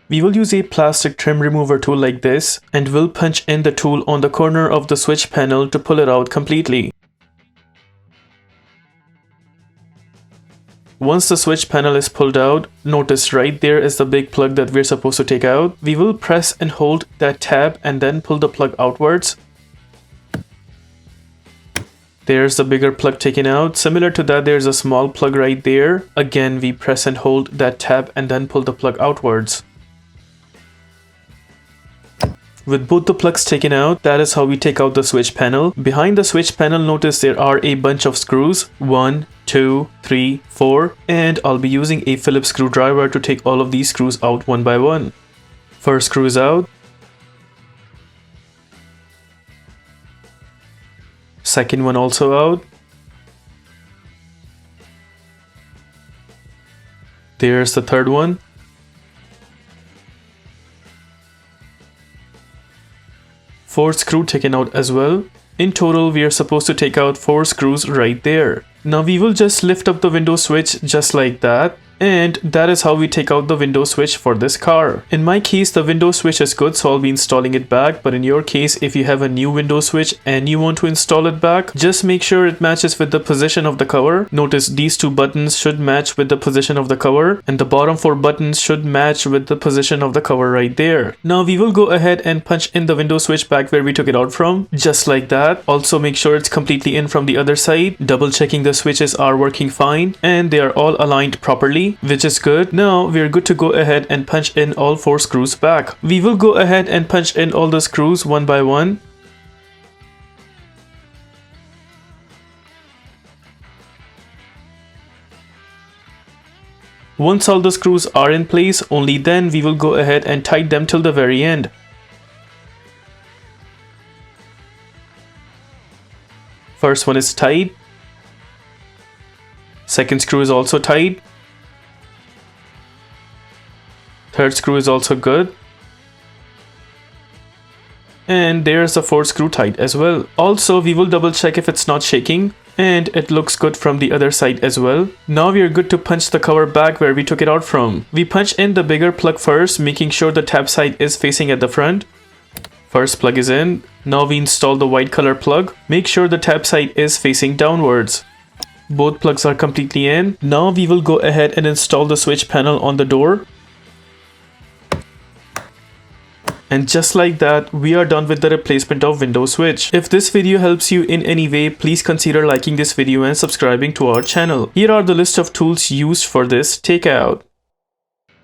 We will use a plastic trim remover tool like this, and we'll punch in the tool on the corner of the switch panel to pull it out completely. Once the switch panel is pulled out, notice right there is the big plug that we're supposed to take out. We will press and hold that tab and then pull the plug outwards. There's the bigger plug taken out. Similar to that, there's a small plug right there. Again, we press and hold that tab and then pull the plug outwards. With both the plugs taken out, that is how we take out the switch panel. Behind the switch panel, notice there are a bunch of screws. 1, 2, 3, 4, and I'll be using a Phillips screwdriver to take all of these screws out one by one. First screw is out. Second one also out. There's the third one. Fourth screw taken out as well. In total, we are supposed to take out 4 screws right there. Now we will just lift up the window switch just like that. And that is how we take out the window switch for this car. In my case, the window switch is good, so I'll be installing it back. But in your case, if you have a new window switch and you want to install it back, just make sure it matches with the position of the cover. Notice these 2 buttons should match with the position of the cover, and the bottom 4 buttons should match with the position of the cover right there. Now we will go ahead and punch in the window switch back where we took it out from, just like that. Also make sure it's completely in from the other side, double checking the switches are working fine and they are all aligned properly, which is good. Now we're good to go ahead and punch in all 4 screws back. We will go ahead and punch in all the screws one by one. Once all the screws are in place, only then we will go ahead and tighten them till the very end. First one is tight. Second screw is also tight. Third screw is also good. And there's the fourth screw tight as well. Also, we will double check if it's not shaking. And it looks good from the other side as well. Now we are good to punch the cover back where we took it out from. We punch in the bigger plug first, making sure the tab side is facing at the front. First plug is in. Now we install the white color plug. Make sure the tab side is facing downwards. Both plugs are completely in. Now we will go ahead and install the switch panel on the door. And just like that, we are done with the replacement of window switch. If this video helps you in any way, please consider liking this video and subscribing to our channel. Here are the list of tools used for this takeout.